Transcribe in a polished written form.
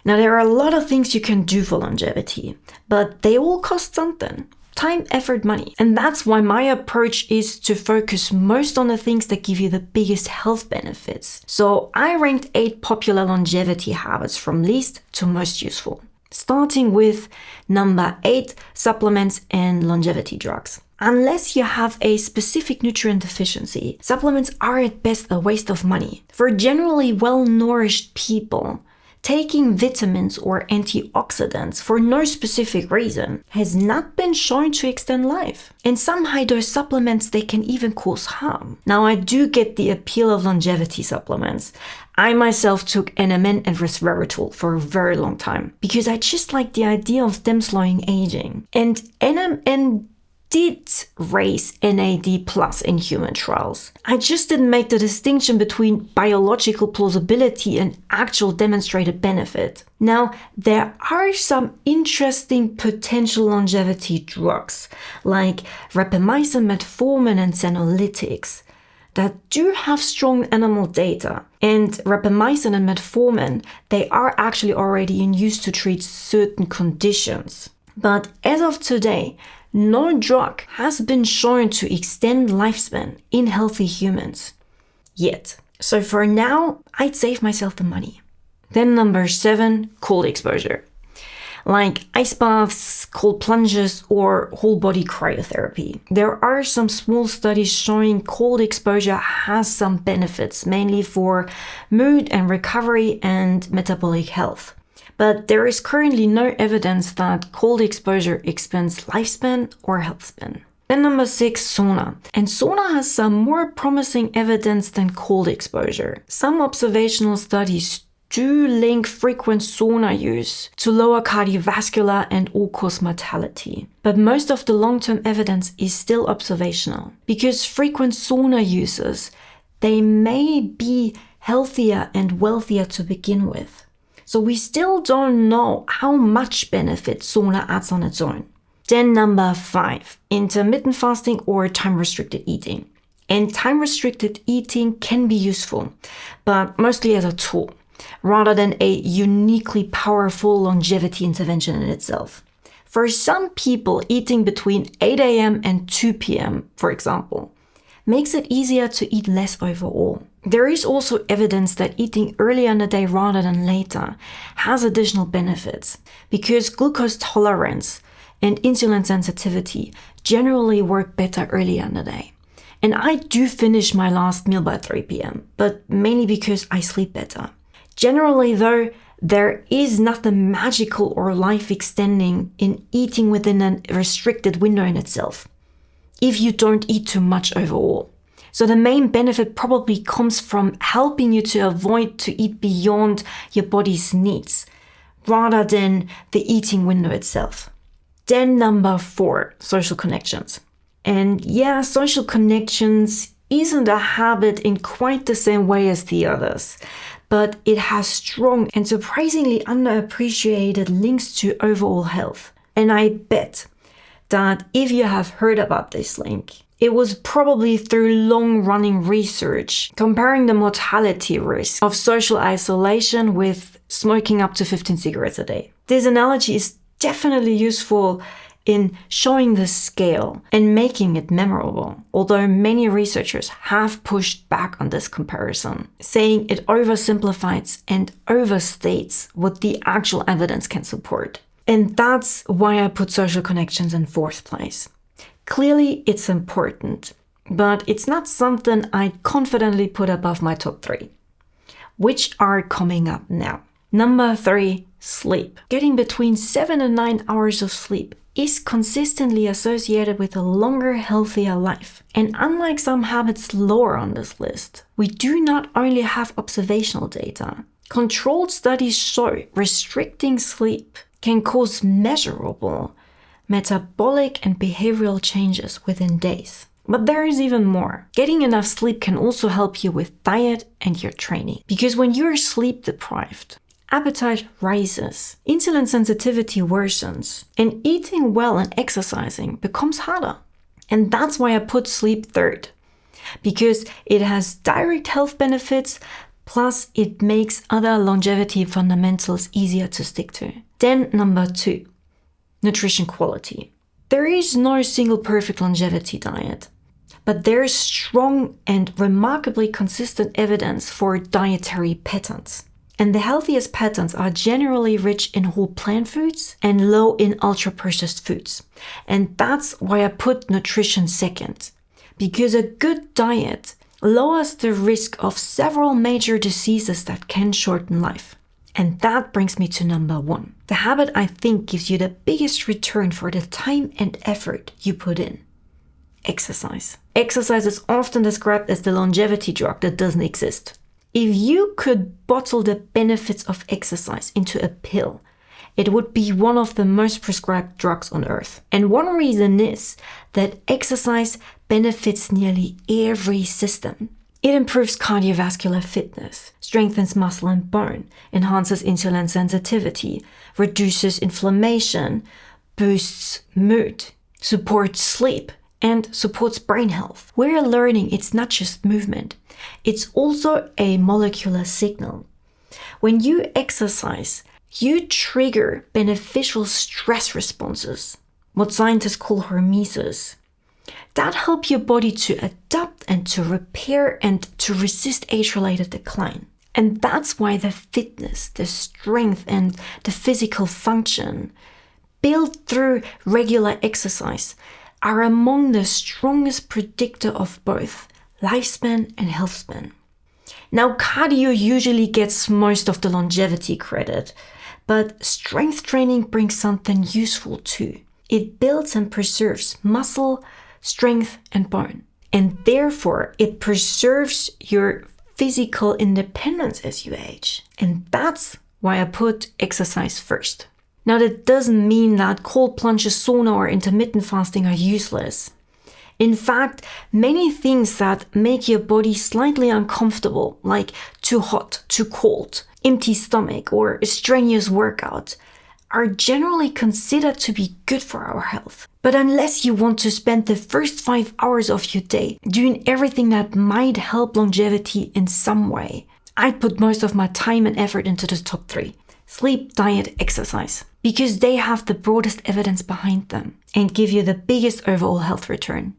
Now, there are a lot of things you can do for longevity, but they all cost something. Time, effort, money. And that's why my approach is to focus most on the things that give you the biggest health benefits. So I ranked 8 popular longevity habits from least to most useful. Starting with number 8, supplements and longevity drugs. Unless you have a specific nutrient deficiency, supplements are at best a waste of money. For generally well-nourished people, taking vitamins or antioxidants for no specific reason has not been shown to extend life. And some high-dose supplements, they can even cause harm. Now, I do get the appeal of longevity supplements. I myself took NMN and resveratrol for a very long time because I just like the idea of them slowing aging. And NMN did raise NAD+ in human trials. I just didn't make the distinction between biological plausibility and actual demonstrated benefit. Now, there are some interesting potential longevity drugs like rapamycin, metformin, and senolytics that do have strong animal data. And rapamycin and metformin, they are actually already in use to treat certain conditions. But as of today, no drug has been shown to extend lifespan in healthy humans yet. So for now, I'd save myself the money. Then number 7, cold exposure. Like ice baths, cold plunges, or whole body cryotherapy. There are some small studies showing cold exposure has some benefits, mainly for mood and recovery and metabolic health. But there is currently no evidence that cold exposure extends lifespan or health span. Then number 6, sauna. And sauna has some more promising evidence than cold exposure. Some observational studies do link frequent sauna use to lower cardiovascular and all-cause mortality. But most of the long-term evidence is still observational. Because frequent sauna users, they may be healthier and wealthier to begin with. So we still don't know how much benefit sauna adds on its own. Then number 5, intermittent fasting or time-restricted eating. And time-restricted eating can be useful, but mostly as a tool, rather than a uniquely powerful longevity intervention in itself. For some people, eating between 8 a.m. and 2 p.m., for example, makes it easier to eat less overall. There is also evidence that eating earlier in the day rather than later has additional benefits because glucose tolerance and insulin sensitivity generally work better earlier in the day. And I do finish my last meal by 3 p.m., but mainly because I sleep better. Generally though, there is nothing magical or life-extending in eating within a restricted window in itself, if you don't eat too much overall. So the main benefit probably comes from helping you to avoid to eat beyond your body's needs, rather than the eating window itself. Then number 4, social connections. And yeah, social connections isn't a habit in quite the same way as the others, but it has strong and surprisingly underappreciated links to overall health. And I bet that if you have heard about this link, it was probably through long-running research comparing the mortality risk of social isolation with smoking up to 15 cigarettes a day. This analogy is definitely useful in showing the scale and making it memorable, although many researchers have pushed back on this comparison, saying it oversimplifies and overstates what the actual evidence can support. And that's why I put social connections in 4th place. Clearly, it's important, but it's not something I'd confidently put above my top 3, which are coming up now. Number 3, sleep. Getting between 7 and 9 hours of sleep is consistently associated with a longer, healthier life. And unlike some habits lower on this list, we do not only have observational data. Controlled studies show restricting sleep can cause measurable metabolic and behavioral changes within days. But there is even more. Getting enough sleep can also help you with diet and your training. Because when you're sleep deprived, appetite rises, insulin sensitivity worsens, and eating well and exercising becomes harder. And that's why I put sleep 3rd. Because it has direct health benefits, Plus, it makes other longevity fundamentals easier to stick to. Then number 2, nutrition quality. There is no single perfect longevity diet, but there is strong and remarkably consistent evidence for dietary patterns. And the healthiest patterns are generally rich in whole plant foods and low in ultra-processed foods. And that's why I put nutrition second. Because a good diet lowers the risk of several major diseases that can shorten life. And that brings me to number 1. The habit I think gives you the biggest return for the time and effort you put in. Exercise. Exercise is often described as the longevity drug that doesn't exist. If you could bottle the benefits of exercise into a pill, it would be one of the most prescribed drugs on earth. And one reason is that exercise benefits nearly every system. It improves cardiovascular fitness, strengthens muscle and bone, enhances insulin sensitivity, reduces inflammation, boosts mood, supports sleep, and supports brain health. We're learning it's not just movement, it's also a molecular signal. When you exercise, you trigger beneficial stress responses, what scientists call hormesis. That help your body to adapt and to repair and to resist age-related decline. And that's why the fitness, the strength, and the physical function built through regular exercise are among the strongest predictor of both lifespan and health span. Now, cardio usually gets most of the longevity credit, but strength training brings something useful too. It builds and preserves muscle, strength, and bone. And therefore, it preserves your physical independence as you age. And that's why I put exercise first. Now, that doesn't mean that cold plunges, sauna, or intermittent fasting are useless. In fact, many things that make your body slightly uncomfortable, like too hot, too cold, empty stomach, or a strenuous workout, are generally considered to be good for our health. But unless you want to spend the first 5 hours of your day doing everything that might help longevity in some way, I'd put most of my time and effort into the top 3. Sleep, diet, exercise. Because they have the broadest evidence behind them and give you the biggest overall health return.